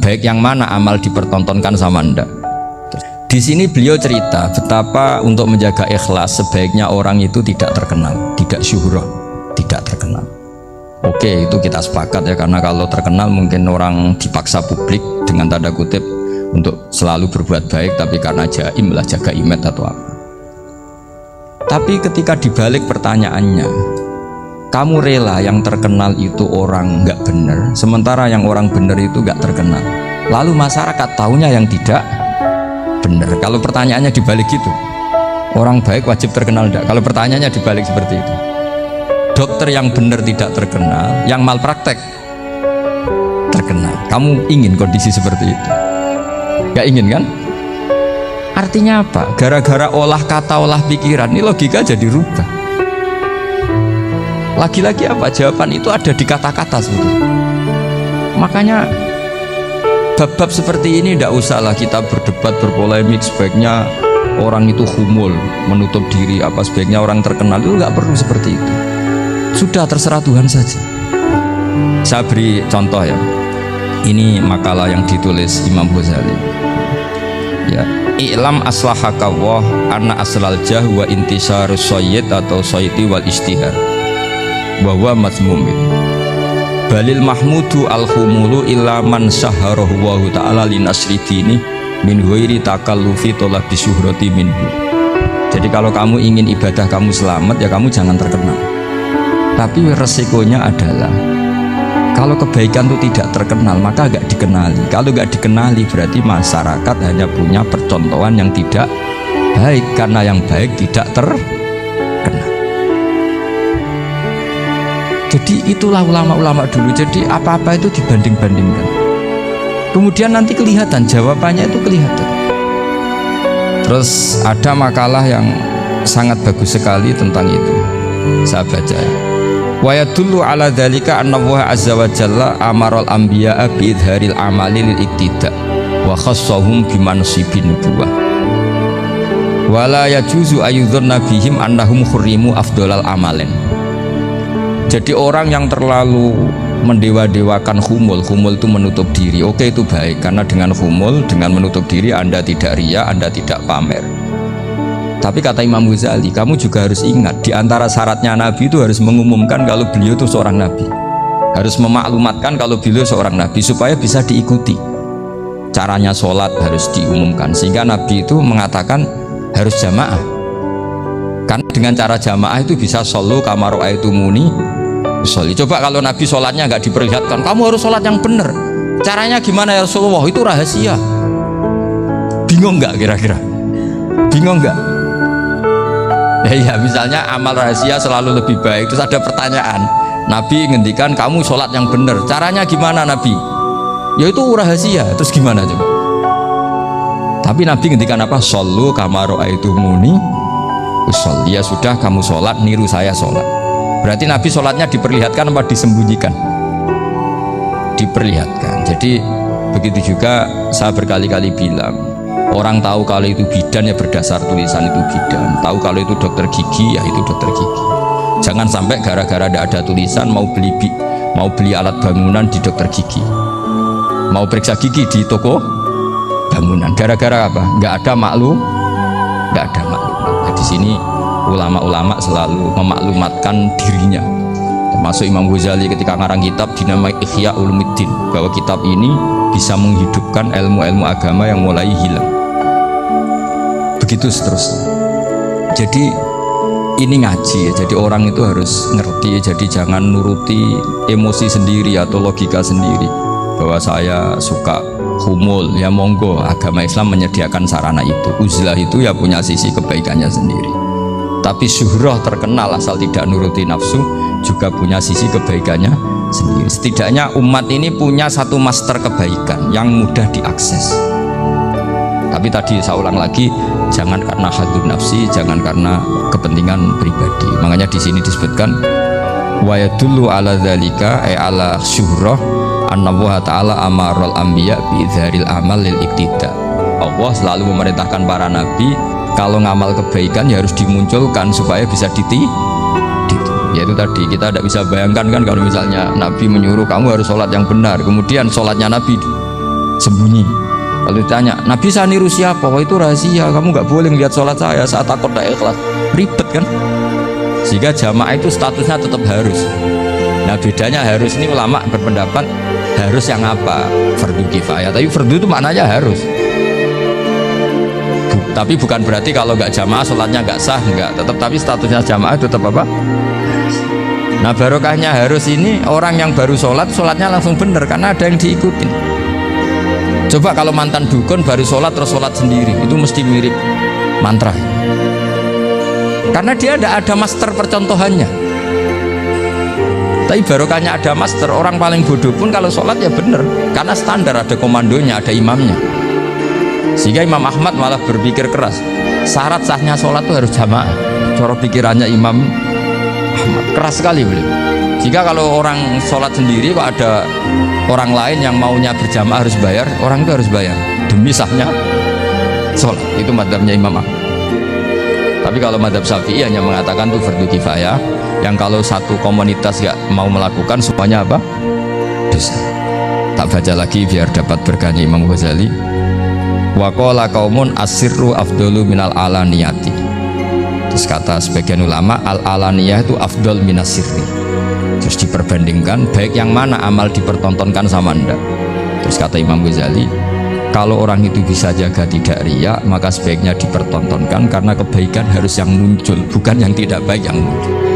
baik yang mana amal dipertontonkan sama Anda. Di sini beliau cerita betapa untuk menjaga ikhlas sebaiknya orang itu tidak terkenal, tidak syuhrah, tidak terkenal. Oke, itu kita sepakat ya, karena kalau terkenal mungkin orang dipaksa publik dengan tanda kutip untuk selalu berbuat baik, tapi karena jaim lah, jaga image atau apa. Tapi ketika dibalik pertanyaannya, kamu rela yang terkenal itu orang nggak benar, sementara yang orang benar itu nggak terkenal. Lalu masyarakat taunya yang tidak benar. Kalau pertanyaannya dibalik gitu, orang baik wajib terkenal enggak? Kalau pertanyaannya dibalik seperti itu, dokter yang benar tidak terkenal, yang malpraktek terkenal. Kamu ingin kondisi seperti itu? Gak ingin kan? Artinya apa? Gara-gara olah kata, olah pikiran, ini logika jadi rubah. Lagi-lagi apa? Jawaban itu ada di kata-kata sebetulnya. Makanya bab-bab seperti ini tidak usahlah kita berdebat, berpolemik. Sebaiknya orang itu humul, menutup diri, apa sebaiknya orang terkenal, itu nggak perlu seperti itu. Sudah terserah Tuhan saja. Saya beri contoh ya. Ini makalah yang ditulis Imam Ghazali. Ya, i'lam aslahakawah anna aslal jah wa intisarus sayyid atau sayyidi wal istihar wa huwa mazmumin. Balil mahmudu al-humulu illa man syaharahu wa ta'ala linasri dini min ghairi takallufi talabi syuhrati minhu. Jadi kalau kamu ingin ibadah kamu selamat, ya kamu jangan terkenal. Tapi resikonya adalah kalau kebaikan itu tidak terkenal, maka gak dikenali. Kalau gak dikenali berarti masyarakat hanya punya percontohan yang tidak baik, karena yang baik tidak terkenal. Jadi itulah ulama-ulama dulu. Jadi apa-apa itu dibanding-bandingkan. Kemudian nanti kelihatan, jawabannya itu kelihatan. Terus ada makalah yang sangat bagus sekali tentang itu. Saya baca. Wa yadullu ala dzalika anna Allah azza wa jalla amaral anbiya'a bi idharil amali lil iktida wa khassahum bi mansibin nubuwah. Wa la yajuzu ayyudhanna bihim annahum khurrimu afdhalal amalen. Jadi orang yang terlalu mendewa-dewakan humul itu menutup diri. Oke, itu baik, karena dengan humul, dengan menutup diri Anda tidak riya, Anda tidak pamer. Tapi kata Imam Ghazali, kamu juga harus ingat, di antara syaratnya Nabi itu harus mengumumkan kalau beliau itu seorang Nabi, harus memaklumatkan kalau beliau seorang Nabi supaya bisa diikuti. Caranya sholat harus diumumkan, sehingga Nabi itu mengatakan harus jamaah. Karena dengan cara jamaah itu bisa shollu kama ra'aitumuni usolli. Coba kalau Nabi sholatnya nggak diperlihatkan, kamu harus sholat yang benar. Caranya gimana ya Rasulullah? Itu rahasia. Bingung nggak kira-kira? Bingung nggak? Ya misalnya amal rahasia selalu lebih baik. Terus ada pertanyaan, Nabi ngendikan kamu sholat yang benar, caranya gimana Nabi? Ya itu rahasia. Terus gimana coba? Tapi Nabi ngendikan apa? Shollu kama ra'aitumuni usolli. Ya sudah, kamu sholat niru saya sholat. Berarti Nabi sholatnya diperlihatkan apa disembunyikan? Diperlihatkan. Jadi begitu juga saya berkali-kali bilang, orang tahu kalau itu bidan ya berdasar tulisan itu bidan. Tahu kalau itu dokter gigi ya itu dokter gigi. Jangan sampai gara-gara tidak ada tulisan mau beli alat bangunan di dokter gigi, mau periksa gigi di toko bangunan. Gara-gara apa? Nggak ada maklum, nggak ada maklumat. Nah, di sini ulama-ulama selalu memaklumatkan dirinya. Termasuk Imam Ghazali ketika ngarang kitab dinamai Ihya Ulumuddin, bahwa kitab ini bisa menghidupkan ilmu-ilmu agama yang mulai hilang. Begitu seterusnya. Jadi ini ngaji ya, jadi orang itu harus ngerti. Jadi jangan nuruti emosi sendiri atau logika sendiri bahwa saya suka humul, ya monggo, agama Islam menyediakan sarana itu. Uzlah itu ya punya sisi kebaikannya sendiri. Tapi syuhrah terkenal asal tidak nuruti nafsu juga punya sisi kebaikannya sendiri. Setidaknya umat ini punya satu master kebaikan yang mudah diakses. Tapi tadi saya ulang lagi, jangan karena hadun nafsi, jangan karena kepentingan pribadi. Makanya di sini disebutkan wa yadullu ala dzalika ay ala syuhrah anna Allah taala amaral anbiya bi dzaril amal lil iktida. Allah selalu memerintahkan para nabi kalau ngamal kebaikan ya harus dimunculkan supaya bisa yaitu tadi kita tidak bisa bayangkan kan kalau misalnya Nabi menyuruh kamu harus sholat yang benar, kemudian sholatnya Nabi sembunyi. Kalau ditanya, Nabi saya niru siapa? Wah itu rahasia, kamu nggak boleh lihat sholat saya saat takut tidak ikhlas. Ribet kan? Sehingga jamaah itu statusnya tetap harus. Nah bedanya harus ini ulama berpendapat harus yang apa? Fardu kifayah. Tapi fardu itu maknanya harus. Tapi bukan berarti kalau nggak jamaah sholatnya nggak sah, nggak. Tetap tapi statusnya jamaah tetap apa? Nah barokahnya harus ini orang yang baru sholat, sholatnya langsung bener karena ada yang diikutin. Coba kalau mantan dukun baru sholat terus sholat sendiri, itu mesti mirip mantra. Karena dia tidak ada master percontohannya. Tapi barokahnya ada master, orang paling bodoh pun kalau sholat ya bener, karena standar ada komandonya, ada imamnya. Sehingga Imam Ahmad malah berpikir keras, syarat sahnya sholat itu harus jamaah. Cara pikirannya Imam Ahmad keras sekali beliau. Jika kalau orang sholat sendiri, kok ada orang lain yang maunya berjamaah harus bayar, orang itu harus bayar demi sahnya sholat. Itu madzhabnya Imam Ahmad. Tapi kalau madzhab Syafi'i hanya mengatakan itu fardu kifayah, yang kalau satu komunitas gak mau melakukan semuanya apa? Dosa. Tak baca lagi biar dapat berkahnya Imam Ghazali. Wa qala qaumun asirru afdalu minal alaniyati. Terus kata sebagian ulama al alaniyah itu afdal minas sirri. Terus diperbandingkan baik yang mana amal dipertontonkan sama anda. Terus kata Imam Ghazali, kalau orang itu bisa jaga tidak riya, maka sebaiknya dipertontonkan karena kebaikan harus yang muncul, bukan yang tidak baik yang muncul.